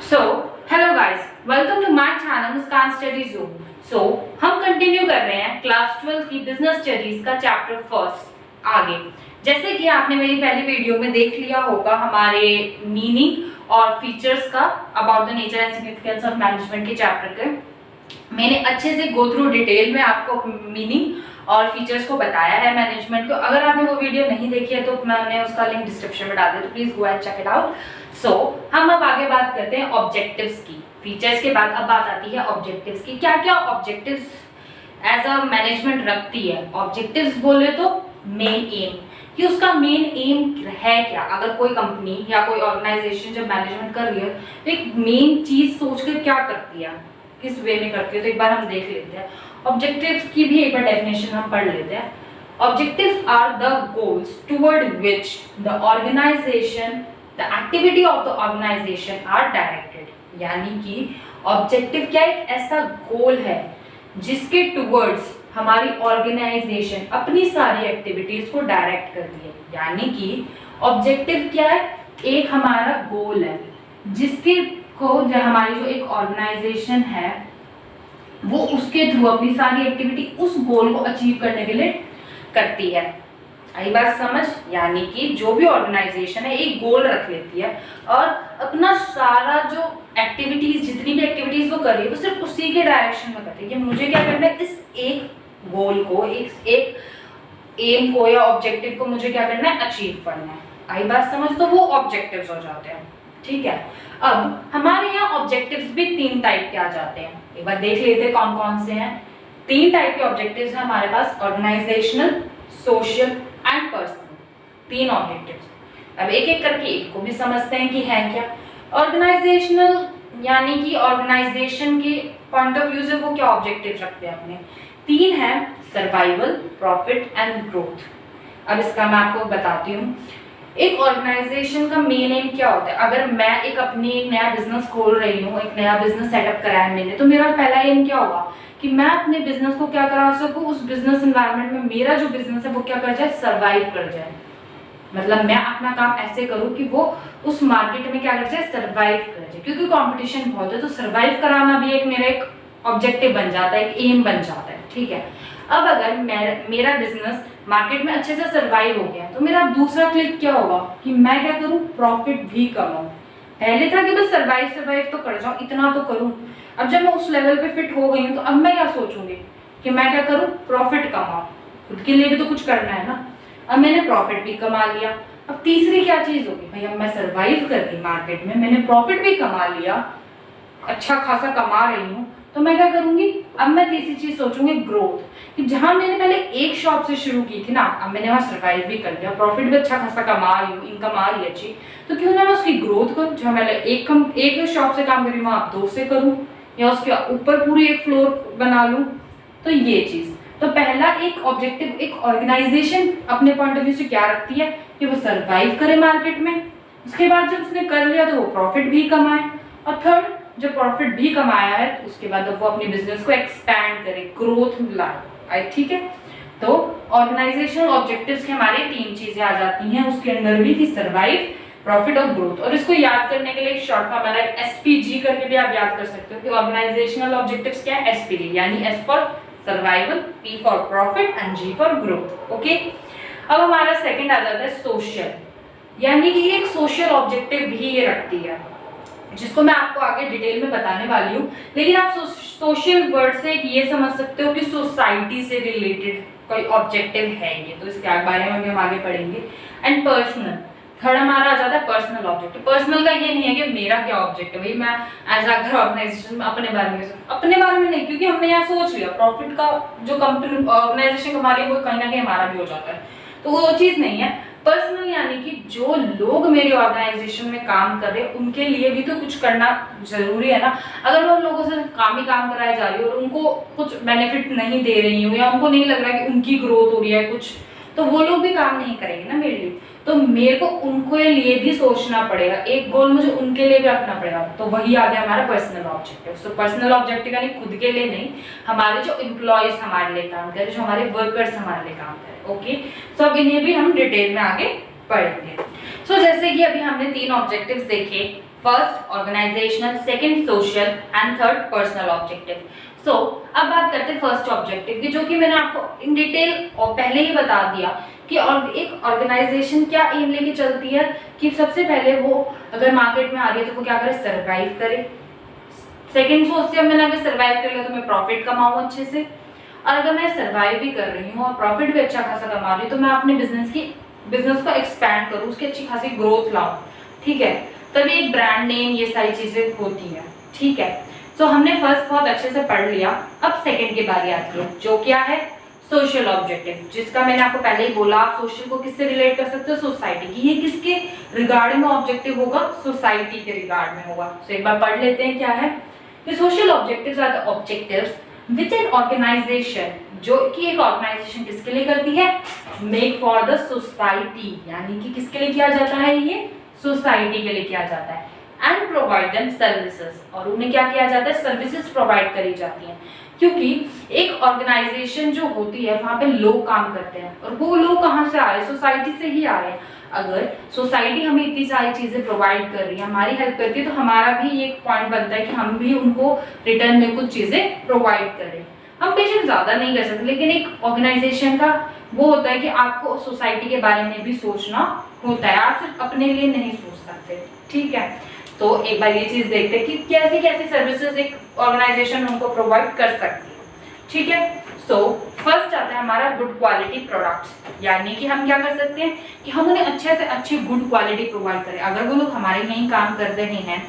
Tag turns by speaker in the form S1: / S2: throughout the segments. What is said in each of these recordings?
S1: So hello guys, welcome to my channel Muskan study zone. So हम continue कर रहे हैं क्लास 12 की बिजनेस स्टडीज का चैप्टर फर्स्ट आगे। जैसे कि आपने मेरी पहली वीडियो में देख लिया होगा हमारे मीनिंग और फीचर्स का about the nature and significance of management के चैप्टर के मैंने अच्छे से गो थ्रू डिटेल में आपको मीनिंग और फीचर्स को बताया है मैनेजमेंट को। अगर आपने वो वीडियो नहीं देखी है तो मैंने उसका लिंक डिस्क्रिप्शन में डाल दिया, तो please go and check it out. So हम अब आगे बात करते हैं ऑब्जेक्टिव्स की। फीचर्स के बाद अब बात आती है ऑब्जेक्टिव्स की। क्या क्या ऑब्जेक्टिव्स एज अ मैनेजमेंट रखती है? ऑब्जेक्टिव्स बोले तो मेन एम, कि उसका मेन एम है क्या। अगर कोई कंपनी या कोई ऑर्गेनाइजेशन जब मैनेजमेंट कर रही है तो एक मेन चीज सोचकर क्या करती है, किस वे में करती है, तो एक बार हम देख लेते हैं। ऑब्जेक्टिव्स की भी एक बार डेफिनेशन हम पढ़ लेते हैं। Objectives are the goals toward which the organisation the activity of the organisation are directed. यानी कि ऑब्जेक्टिव क्या एक ऐसा गोल है जिसके टुवर्ड्स हमारी ऑर्गेनाइजेशन अपनी सारी एक्टिविटीज को डायरेक्ट करती है। यानी कि ऑब्जेक्टिव क्या है, एक हमारा गोल है जिसके को जो हमारी जो एक ऑर्गेनाइजेशन है वो उसके थ्रू अपनी सारी एक्टिविटी उस गोल को अचीव करने के लिए करती है। आई बात समझ? यानी कि जो भी ऑर्गेनाइजेशन है एक गोल रख लेती है और अपना सारा जो एक्टिविटीज, जितनी भी एक्टिविटीज वो कर रही है वो सिर्फ उसी के डायरेक्शन में करती है कि मुझे क्या करना है, इस एक गोल को, एक एम को या ऑब्जेक्टिव को मुझे क्या करना है, अचीव करना है। आई बात समझ? तो वो ऑब्जेक्टिव्स हो जाते हैं। ठीक है, अब हमारे यहाँ ऑब्जेक्टिव्स भी तीन टाइप के आ जाते हैं। एक बार देख लेते हैं कौन कौन से हैं। तीन टाइप के ऑब्जेक्टिव्स हैं हमारे पास, ऑर्गेनाइजेशनल, सोशल एंड पर्सनल। तीन ऑब्जेक्टिव्स। अब एक एक करके एक को भी समझते हैं कि है क्या। ऑर्गेनाइजेशनल यानी कि ऑर्गेनाइजेशन के पॉइंट ऑफ व्यू से वो क्या ऑब्जेक्टिव रखते हैं अपने। तीन है, सर्वाइवल, प्रॉफिट एंड ग्रोथ। अब इसका मैं आपको बताती हूँ। एक ऑर्गेनाइजेशन का मेन एम क्या होता है? अगर मैं एक नया बिजनेस खोल रही हूँ, एक नया बिजनेस सेटअप करा है मैंने, तो मेरा पहला एम क्या होगा कि मैं अपने बिजनेस को क्या करा सकूँ, उस बिजनेस एनवायरनमेंट में मेरा जो बिजनेस है वो क्या कर जाए, सर्वाइव कर जाए। मतलब मैं अपना काम ऐसे करूँ कि वो उस मार्केट में क्या कर जाए, सर्वाइव कर जाए। क्योंकि कंपटीशन बहुत है तो सर्वाइव कराना भी एक मेरा एक ऑब्जेक्टिव बन जाता है, एक एम बन जाता है। ठीक है, अब अगर मेरा बिजनेस मार्केट में अच्छे से सर्वाइव हो गया तो मेरा दूसरा क्लिक क्या होगा कि मैं क्या करूं, प्रॉफिट भी कमाऊं। पहले था कि बस सर्वाइव तो कर जाऊं, इतना तो करूं। अब जब मैं उस लेवल पे फिट हो गई हूं तो अब मैं क्या सोचूंगी कि मैं क्या करूं, प्रॉफिट कमाऊं। खुद के लिए भी तो कुछ करना है ना। अब मैंने प्रॉफिट भी कमा लिया, अब तीसरी क्या चीज होगी भाई, अब मैं सर्वाइव कर गई मार्केट में, मैंने प्रॉफिट भी कमा लिया, अच्छा खासा कमा रही हूँ, तो मैं क्या करूंगी, अब मैं तीसरी चीज सोचूंगी ग्रोथ। कि जहां मैंने पहले एक शॉप से शुरू की थी ना, अब मैंने वहां सर्वाइव भी कर लिया, प्रॉफिट भी अच्छा खासा कमा रही हूँ, इनकम आ रही है अच्छी, तो क्यों ना मैं उसकी ग्रोथ करूँ। जहां मैं एक शॉप से काम करी वहां 2 से करूँ या उसके ऊपर पूरी एक फ्लोर बना लूँ। तो ये चीज तो पहला एक ऑब्जेक्टिव एक ऑर्गेनाइजेशन अपने पॉइंट ऑफ व्यू से क्या रखती है कि वो सर्वाइव करे मार्केट में। उसके बाद जब उसने कर लिया तो वो प्रॉफिट भी कमाए, और थर्ड जो प्रॉफिट भी कमाया है उसके बाद वो अपने बिजनेस को एक्सपैंड करे, ग्रोथ लाए। ठीक है, तो ऑर्गेनाइजेशनल ऑब्जेक्टिव्स के हमारे 3 चीजें आ जाती हैं उसके अंदर भी, कि सर्वाइव, प्रॉफिट और ग्रोथ। और इसको याद करने के लिए एक शॉर्ट फॉर्मूला है एसपीजी करके भी आप याद कर सकते हो कि ऑर्गेनाइजेशनल ऑब्जेक्टिव्स क्या है, एसपीजी, यानी S for survival, P for profit and G for growth. Okay, अब हमारा सेकंड आ जाता है सोशल, यानी कि एक सोशल ऑब्जेक्टिव भी ये रखती है जिसको मैं आपको आगे डिटेल में बताने वाली हूँ। लेकिन आप सोशल वर्ड से ये समझ सकते हो कि सोसाइटी से रिलेटेड कोई ऑब्जेक्टिव है ये, तो इसके बारे में भी हम आगे पढ़ेंगे। एंड पर्सनल, थर्ड हमारा आ जाता है पर्सनल ऑब्जेक्टिव। पर्सनल का ये नहीं है कि मेरा क्या ऑब्जेक्टिव है, मैं एज अगर ऑर्गेनाइजेशन में अपने बारे में नहीं, क्योंकि हमने यहाँ सोच लिया प्रॉफिट का जो कंपनी ऑर्गेनाइजेशन कमा रही है वो कहीं ना कहीं हमारा भी हो जाता है, तो वो चीज नहीं है। पर्सनल यानी कि जो लोग मेरी ऑर्गेनाइजेशन में काम कर रहे हैं उनके लिए भी तो कुछ करना जरूरी है ना। अगर मैं उन लोगों से काम ही काम कराए जा रही हूँ और उनको कुछ बेनिफिट नहीं दे रही हूँ या उनको नहीं लग रहा कि उनकी ग्रोथ हो रही है कुछ, तो वो लोग भी काम नहीं करेंगे ना मेरे लिए। तो मेरे को उनके लिए भी सोचना पड़ेगा, एक गोल मुझे उनके लिए भी रखना पड़ेगा। तो वही आ गया हमारा personal objective. So personal objective यानी खुद के लिए नहीं, हमारे जो एम्प्लॉयज हमारे लिए काम करें, जो हमारे वर्कर्स हमारे लिए काम करें। ओके, सो अब इन्हें भी हम डिटेल में आगे पढ़ेंगे। सो जैसे कि अभी हमने 3 ऑब्जेक्टिव्स देखे, first organisational, second social and third personal objective. So अब बात करते हैं फर्स्ट ऑब्जेक्टिव की, जो कि मैंने आपको इन डिटेल और पहले ही बता दिया कि एक ऑर्गेनाइजेशन क्या एम लेके चलती है कि सबसे पहले वो अगर मार्केट में आ रही है तो वो क्या करे, सर्वाइव करे। सेकंड सोचती है मैंने अगर सर्वाइव कर लिया तो मैं प्रॉफिट कमाऊं अच्छे से, और अगर मैं सर्वाइव भी कर रही हूँ और प्रॉफिट भी अच्छा खासा कमा रही हूँ तो मैं अपने बिजनेस को एक्सपैंड करूँ, उसकी अच्छी खासी ग्रोथ लाऊं, ठीक है, तभी एक ब्रांड नेम ये सारी चीजें होती हैं, ठीक है। सो हमने फर्स्ट बहुत अच्छे से पढ़ लिया। अब सेकंड की बारी आती है, जो क्या है, सोशल ऑब्जेक्टिव, जिसका मैंने आपको पहले ही बोला आप सोशल को किससे रिलेट कर सकते हो, सोसाइटी की। ये किसके रिगार्ड में ऑब्जेक्टिव होगा, सोसाइटी के रिगार्ड में होगा। तो एक बार पढ़ लेते हैं क्या है। Social objectives are the objectives which an organisation, जो कि एक ऑर्गेनाइजेशन किसके लिए करती है, मेक फॉर द सोसाइटी, यानी कि किसके लिए किया जाता है, ये सोसाइटी के लिए किया जाता है। एंड प्रोवाइड देम सर्विसेज, और उन्हें क्या किया जाता है, सर्विसेज प्रोवाइड करी जाती हैं। क्योंकि एक ऑर्गेनाइजेशन जो होती है वहां पे लोग काम करते हैं, और वो लोग कहाँ से आ रहे हैं, सोसाइटी से ही आ रहे हैं। अगर सोसाइटी हमें इतनी सारी चीजें प्रोवाइड कर रही है, हमारी हेल्प करती है, तो हमारा भी एक पॉइंट बनता है कि हम भी उनको रिटर्न में कुछ चीजें प्रोवाइड करें। हम बेशक ज्यादा नहीं कर सकते, लेकिन एक ऑर्गेनाइजेशन का वो होता है कि आपको सोसाइटी के बारे में भी सोचना होता है, आप सिर्फ अपने लिए नहीं सोच सकते, ठीक है। तो एक बार ये चीज देखते हैं कि कैसी कैसी सर्विसेज एक ऑर्गेनाइजेशन उनको प्रोवाइड कर सकती है, ठीक है। सो फर्स्ट आता है हमारा गुड क्वालिटी प्रोडक्ट्स, यानी कि हम क्या कर सकते हैं कि हम उन्हें अच्छे से अच्छी गुड क्वालिटी प्रोवाइड करें। अगर वो लोग हमारे यहीं काम कर रहे हैं,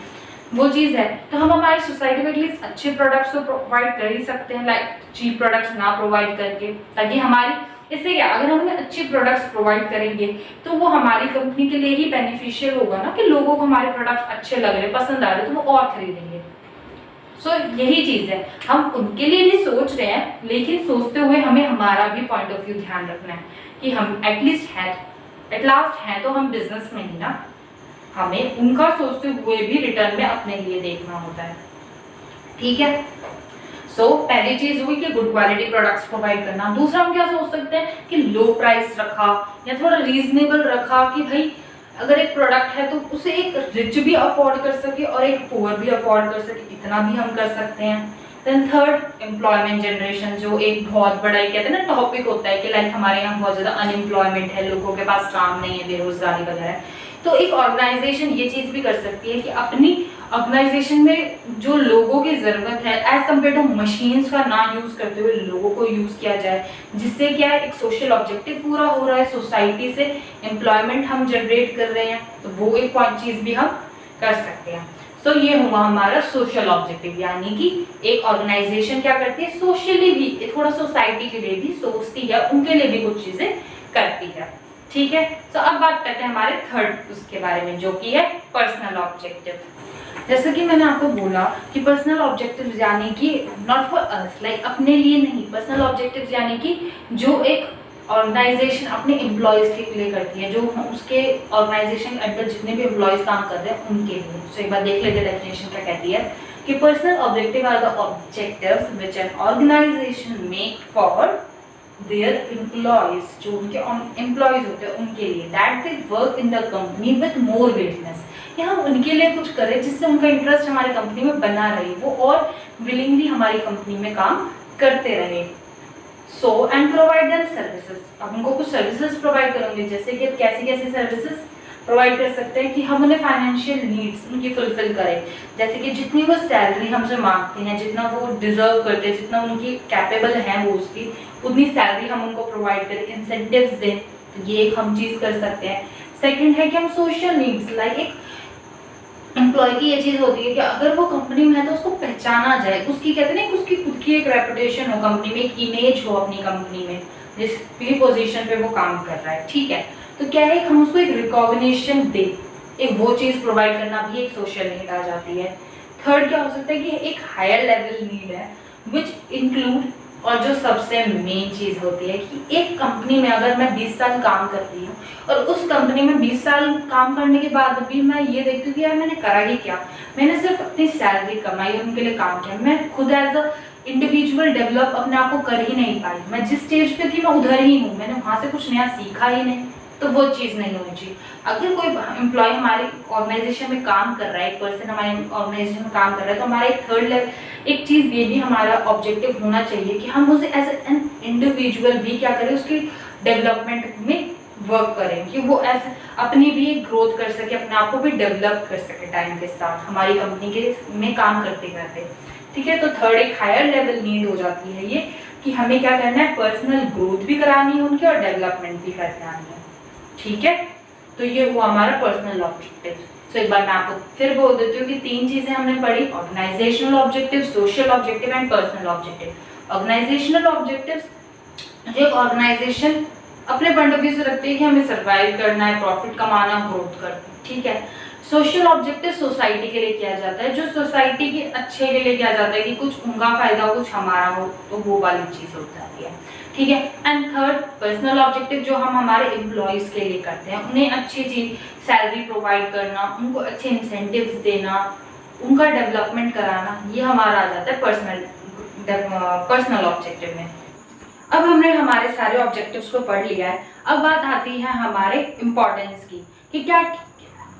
S1: वो चीज़ है, तो हम हमारी सोसाइटी में एटलीस्ट अच्छे प्रोडक्ट्स तो प्रोवाइड कर ही सकते हैं, लाइक चीप प्रोडक्ट्स ना प्रोवाइड करके, ताकि हमारी इससे क्या, अगर हम उन्हें अच्छे प्रोडक्ट्स प्रोवाइड करेंगे तो वो हमारी कंपनी के लिए ही बेनिफिशियल होगा ना, कि लोगों को हमारे प्रोडक्ट्स अच्छे लग रहे, पसंद आ रहे, तो वो और खरीदेंगे। सो यही चीज़ है, हम उनके लिए भी सोच रहे हैं, लेकिन सोचते हुए हमें हमारा भी पॉइंट ऑफ व्यू ध्यान रखना है कि हम एट लास्ट हैं तो हम बिजनेस में ही ना, हमें उनका सोचते हुए भी रिटर्न में अपने लिए देखना होता है, ठीक है। सो पहली चीज हुई कि गुड क्वालिटी प्रोडक्ट्स प्रोवाइड करना। दूसरा हम क्या सोच सकते हैं कि लो प्राइस रखा या थोड़ा रीजनेबल रखा, कि भाई अगर एक प्रोडक्ट है तो उसे एक रिच भी अफोर्ड कर सके और एक पुअर भी अफोर्ड कर सके, इतना भी हम कर सकते हैं। देन थर्ड, एम्प्लॉयमेंट जनरेशन, जो एक बहुत बड़ा कहते हैं ना टॉपिक होता है कि लाइक हमारे यहाँ बहुत ज़्यादा अनएम्प्लॉयमेंट है, लोगों के पास काम नहीं है, बेरोजगारी वगैरह। तो एक ऑर्गेनाइजेशन ये चीज़ भी कर सकती है कि अपनी ऑर्गेनाइजेशन में जो लोगों की ज़रूरत है, एज कम्पेयर टू मशीन्स का ना यूज़ करते हुए लोगों को यूज़ किया जाए, जिससे क्या है, एक सोशल ऑब्जेक्टिव पूरा हो रहा है, सोसाइटी से एम्प्लॉयमेंट हम जनरेट कर रहे हैं, तो वो एक चीज़ भी हम कर सकते हैं। तो ये हुआ हमारा सोशल ऑब्जेक्टिव, यानी कि एक ऑर्गेनाइजेशन क्या करती है, सोशली भी थोड़ा सोसाइटी के लिए भी सोचती है, उनके लिए भी कुछ चीज़ें करती है, ठीक है। तो अब बात करते हैं हमारे थर्ड उसके बारे में, जो कि है पर्सनल ऑब्जेक्टिव। जैसे कि मैंने आपको बोला कि पर्सनल ऑब्जेक्टिव यानी कि नॉट फॉर अस, लाइक अपने लिए नहीं, पर्सनल ऑब्जेक्टिव यानी कि जो एक ऑर्गेनाइजेशन अपने एम्प्लॉयज़ के लिए करती है, जो उसके ऑर्गेनाइजेशन के अंदर जितने भी एम्प्लॉयज़ काम कर रहे हैं उनके लिए। तो एक बार देख लेते हैं डेफिनेशन क्या कहती है कि personal objective are the objectives which an organisation make for their employees, जो उनके एम्प्लॉयज होते हैं उनके लिए, that they work in the company with more willingness, कि हम उनके लिए कुछ करें जिससे उनका इंटरेस्ट हमारी कंपनी में बना रहे, वो और विलिंगली हमारी कंपनी में काम करते रहे। So and provide them services, अब उनको कुछ सर्विसेज प्रोवाइड करेंगे, जैसे कि कैसी कैसी सर्विसेज प्रोवाइड कर सकते हैं कि हम उन्हें फाइनेंशियल नीड्स उनकी फुलफिल करें, जैसे कि जितनी वो सैलरी हमसे मांगते हैं, जितना वो डिजर्व करते हैं, जितना उनकी कैपेबल है वो उसकी, उतनी सैलरी हम उनको प्रोवाइड करें, इंसेंटिव्स दें, तो ये एक हम चीज़ कर सकते हैं। सेकंड है कि हम सोशल नीड्स, लाइक एक एम्प्लॉय की ये चीज़ होती है कि अगर वो कंपनी में है तो उसको पहचाना जाए, उसकी कहते हैं ना, उसकी खुद की एक रेपुटेशन हो कंपनी में, एक इमेज हो अपनी कंपनी में, जिस भी पोजीशन पे वो काम कर रहा है, ठीक है। तो क्या है, हम उसको एक रिकॉग्निशन दे, एक वो चीज़ प्रोवाइड करना भी एक सोशल नीड आ जाती है। थर्ड क्या हो सकता है कि एक हायर लेवल नीड है विच इंक्लूड, और जो सबसे मेन चीज़ होती है कि एक कंपनी में अगर मैं 20 साल काम कर रही हूँ और उस कंपनी में 20 साल काम करने के बाद भी मैं ये देखती हूँ कि यार मैंने करा ही क्या, मैंने सिर्फ अपनी सैलरी कमाई, उनके लिए काम किया, मैं खुद एज अ इंडिविजुअल डेवलप अपने आप को कर ही नहीं पाई, मैं जिस स्टेज पे थी मैं उधर ही हूँ, मैंने वहाँ से कुछ नया सीखा ही नहीं, तो वो चीज़ नहीं होनी चाहिए। अगर कोई एम्प्लॉय हमारे ऑर्गेनाइजेशन में काम कर रहा है, एक पर्सन हमारे ऑर्गेनाइजेशन में काम कर रहा है, तो हमारा एक थर्ड लेवल एक चीज़ ये भी हमारा ऑब्जेक्टिव होना चाहिए कि हम उसे एज एन इंडिविजुअल भी क्या करें, उसकी डेवलपमेंट में वर्क करें कि वो ऐसे अपनी भी ग्रोथ कर सके, अपने आप को भी डेवलप कर सके टाइम के साथ हमारी कंपनी के में काम करते करते। ठीक है, तो थर्ड एक हायर लेवल नीड हो जाती है ये कि हमें क्या करना है, पर्सनल ग्रोथ भी करानी है उनकी और डेवलपमेंट भी करनी है। ठीक है, तो ये हुआ हमारा पर्सनल ऑब्जेक्टिव। तो एक बार मैं आपको फिर बोल देती हूँ कि 3 चीजें हमने पढ़ी, organisational objective, social objective and personal objective. Organisational objective जो एक ऑर्गेनाइजेशन अपने पॉइंट ऑफ व्यू से रखते हैं कि हमें सर्वाइव करना है, प्रॉफिट कमाना, ग्रोथ करना है। ठीक है, सोशल ऑब्जेक्टिव सोसाइटी के लिए किया जाता है, जो सोसाइटी के अच्छे के लिए किया जाता है कि कुछ उनका फायदा हो, कुछ हमारा हो, तो वो वाली चीज हो जाती है। ठीक है, एंड थर्ड पर्सनल ऑब्जेक्टिव जो हम हमारे एम्प्लॉयज के लिए करते हैं, उन्हें अच्छी चीज सैलरी प्रोवाइड करना, उनको अच्छे इंसेंटिव्स देना, उनका डेवलपमेंट कराना, ये हमारा आ जाता है पर्सनल ऑब्जेक्टिव में। अब हमने हमारे सारे ऑब्जेक्टिव्स को पढ़ लिया है। अब बात आती है हमारे इम्पोर्टेंस की कि क्या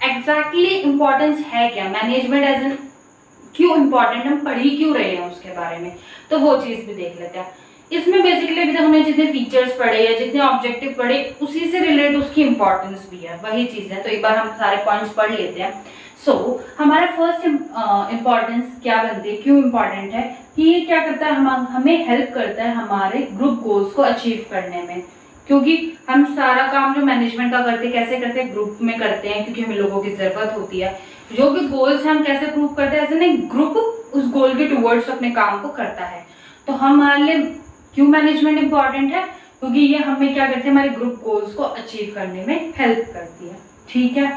S1: एग्जैक्टली इम्पोर्टेंस है, क्या मैनेजमेंट एज एन क्यों इम्पोर्टेंट, हम पढ़ ही क्यों रहे हैं उसके बारे में, तो वो चीज़ भी देख लेते हैं। इसमें बेसिकली अभी तक हमने जितने फीचर्स पढ़े या जितने ऑब्जेक्टिव पढ़े उसी से रिलेटेड उसकी इंपॉर्टेंस भी है, वही चीज़ है। तो एक बार हम सारे पॉइंट्स पढ़ लेते हैं। हमारा फर्स्ट इम्पॉर्टेंस क्या बनती है, क्यों इम्पॉर्टेंट है कि ये क्या करता है, हमें हेल्प करता है हमारे ग्रुप गोल्स को अचीव करने में। क्योंकि हम सारा काम जो मैनेजमेंट का करते हैं कैसे करते हैं, ग्रुप में करते हैं, क्योंकि हमें लोगों की ज़रूरत होती है। जो भी गोल्स हैं हम कैसे प्रूव करते हैं, ऐसे नहीं, ग्रुप उस गोल के टुवर्ड्स अपने काम को करता है। तो हमारे लिए क्यों मैनेजमेंट इंपॉर्टेंट है, क्योंकि ये हमें क्या करते हैं, हमारे ग्रुप गोल्स को अचीव करने में हेल्प करती है। ठीक है,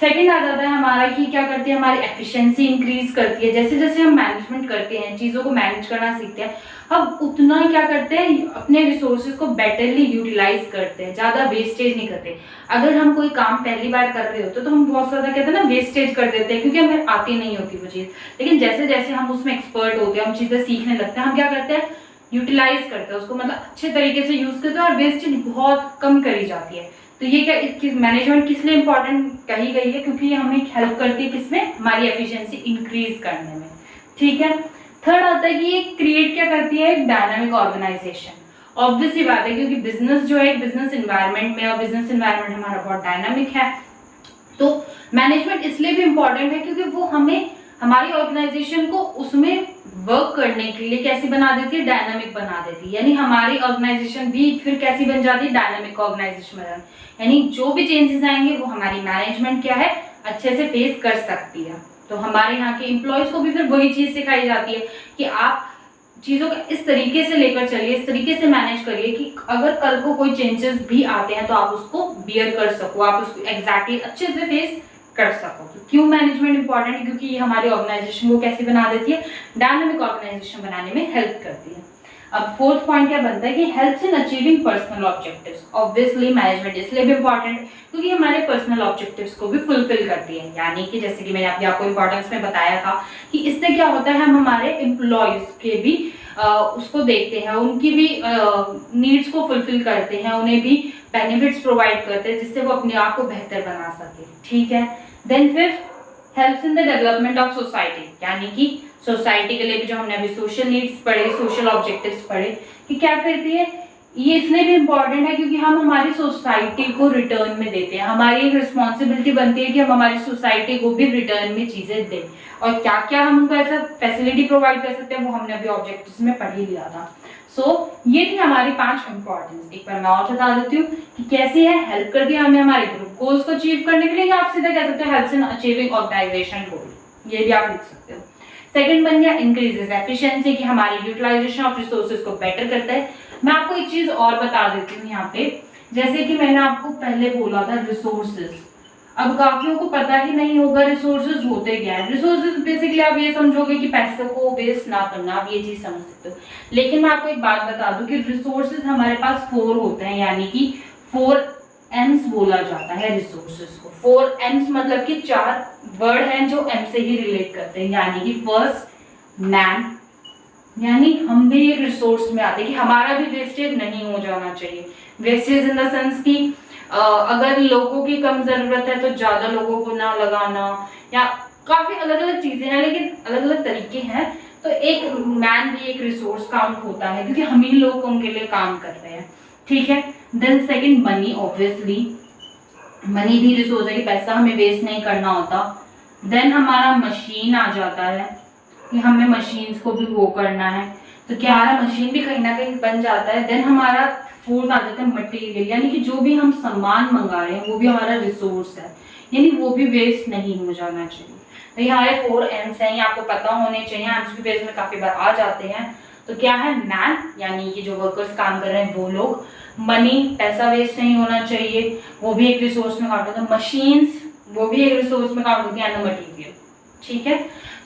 S1: सेकंड आ जाता है हमारा कि क्या करती है, हमारी एफिशिएंसी इंक्रीज करती है। जैसे जैसे हम मैनेजमेंट करते हैं, चीज़ों को मैनेज करना सीखते हैं, हम उतना ही क्या करते हैं, अपने रिसोर्सेज को बेटरली यूटिलाइज करते हैं, ज़्यादा वेस्टेज नहीं करते। अगर हम कोई काम पहली बार कर रहे होते तो हम बहुत ज़्यादा कहते हैं ना वेस्टेज कर देते हैं, क्योंकि हमें आती नहीं होती वो चीज़। लेकिन जैसे जैसे हम उसमें एक्सपर्ट होते हैं, हम चीज़ें सीखने लगते हैं, हम क्या करते हैं, यूटिलाइज करते हैं उसको, मतलब अच्छे तरीके से यूज़ करते हैं और वेस्टेज बहुत कम करी जाती है। तो ये क्या मैनेजमेंट किस लिए इंपॉर्टेंट कही गई है, क्योंकि ये हमें हेल्प करती है किसमें, हमारी एफिशिएंसी इंक्रीज करने में। ठीक है, थर्ड आता है कि ये क्रिएट क्या करती है, एक डायनामिक ऑर्गेनाइजेशन। ऑब्वियस सी बात है, क्योंकि बिजनेस जो है एक बिजनेस इन्वायरमेंट में, और बिजनेस इन्वायरमेंट हमारा बहुत डायनामिक है। तो मैनेजमेंट इसलिए भी इम्पॉर्टेंट है क्योंकि वो हमें हमारी ऑर्गेनाइजेशन को उसमें वर्क करने के लिए कैसी बना देती है, डायनामिक बना देती है। यानी हमारी ऑर्गेनाइजेशन भी फिर कैसी बन जाती है, डायनामिक ऑर्गेनाइजेशन बन, यानी जो भी चेंजेस आएंगे वो हमारी मैनेजमेंट क्या है, अच्छे से फेस कर सकती है। तो हमारे यहाँ के एम्प्लॉयज को भी फिर वही चीज़ सिखाई जाती है कि आप चीज़ों को इस तरीके से लेकर चलिए, इस तरीके से मैनेज करिए कि अगर कल को कोई चेंजेस भी आते हैं तो आप उसको बियर कर सको, आप उसको एग्जैक्टली अच्छे से फेस कर सको। तो क्यों मैनेजमेंट इंपॉर्टेंट है, क्योंकि ये हमारी ऑर्गेनाइजेशन को कैसे बना देती है, डायनामिक ऑर्गेनाइजेशन बनाने में हेल्प करती है। अब फोर्थ पॉइंट क्या बनता है कि helps in achieving personal objectives. Obviously management इसलिए भी इंपॉर्टेंट है क्योंकि हमारे पर्सनल ऑब्जेक्टिव्स को भी फुलफिल करती है। यानी कि जैसे कि मैंने अभी आपको इंपॉर्टेंस में बताया था कि इससे क्या होता है, हम हमारे एम्प्लॉयज के भी उसको देखते हैं, उनकी भी नीड्स को फुलफिल करते हैं, उन्हें भी बेनिफिट्स प्रोवाइड करते हैं जिससे वो अपने आप को बेहतर बना सके। ठीक है, then fifth helps in the development of society. यानी कि सोसाइटी के लिए भी जो हमने अभी सोशल नीड्स पढ़े, सोशल ऑब्जेक्टिव्स पढ़े कि क्या करती है, ये इसलिए भी इम्पॉर्टेंट है क्योंकि हम हमारी सोसाइटी को रिटर्न में देते हैं। हमारी एक रिस्पॉन्सिबिलिटी बनती है कि हम हमारी सोसाइटी को भी रिटर्न में चीज़ें दें, और क्या क्या हम उनको ऐसा फैसिलिटी प्रोवाइड कर सकते हैं वो हमने अभी ऑब्जेक्टिव्स में पढ़ ही लिया था। ये थी हमारी 5 इंपॉर्टेंस। एक बार मैं और बता देती हूँ कि कैसे है, हेल्प करती है हमें हमारे ग्रुप गोल्स को अचीव करने के लिए, या आप सीधा कह सकते हो हेल्प्स इन अचीविंग ऑर्गेनाइजेशन गोल, ये भी आप लिख सकते हो। सेकंड बन गया इंक्रीजेस एफिशिएंसी, कि हमारी यूटिलाइजेशन ऑफ रिसोर्सेज को बेटर करता है। मैं आपको एक चीज और बता देती हूँ यहाँ पे, जैसे कि मैंने आपको पहले बोला था रिसोर्सेज, अब काफियों को पता ही नहीं होगा रिसोर्सेज होते क्या है। रिसोर्सेज बेसिकली आप ये समझोगे कि पैसे को वेस्ट ना करना, आप ये चीज समझ सकते हो। लेकिन मैं आपको एक बात बता दूं कि रिसोर्सेज हमारे पास 4 होते हैं, यानी कि 4 M's बोला जाता है रिसोर्सेज को। 4 M's मतलब कि 4 वर्ड हैं जो M से ही रिलेट करते हैं, यानी कि फर्स्ट मैन, यानी हम भी एक रिसोर्स में आते हैं कि हमारा भी वेस्टेज नहीं हो जाना चाहिए। वेस्टेज इन द सेंस कि अगर लोगों की कम जरूरत है तो ज्यादा लोगों को ना लगाना, या काफी अलग अलग चीजें हैं, लेकिन अलग अलग तरीके हैं। तो एक मैन भी एक रिसोर्स काउंट होता है, क्योंकि हम ही लोग उनके लिए काम कर रहे हैं, ठीक है। Then second money, obviously money भी रिसोर्स है कि पैसा हमें वेस्ट नहीं करना होता। देन हमारा मशीन आ जाता है कि हमें मशीन्स को भी वो करना है, तो क्या हमारा मशीन भी कहीं ना कहीं बन जाता है। देन हमारा फोर्थ आ जाता है मटेरियल, यानी कि जो भी हम सामान मंगा रहे हैं वो भी हमारा रिसोर्स है, यानी वो भी वेस्ट नहीं हो जाना चाहिए। तो ये हमारे 4 M's हैं, ये आपको पता होने चाहिए, एमसीक्यू बेस में काफी बार आ जाते हैं। तो क्या है, मैन यानी कि जो वर्कर्स काम कर रहे हैं वो लोग, मनी पैसा वेस्ट नहीं होना चाहिए, वो भी एक रिसोर्स में काउंट होता है, मशीन्स वो भी एक रिसोर्स में काउंट होती है, एंड मटेरियल, ठीक है।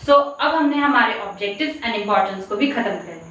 S1: सो अब हमने हमारे ऑब्जेक्टिव्स एंड इंपॉर्टेंस को भी खत्म कर दिया।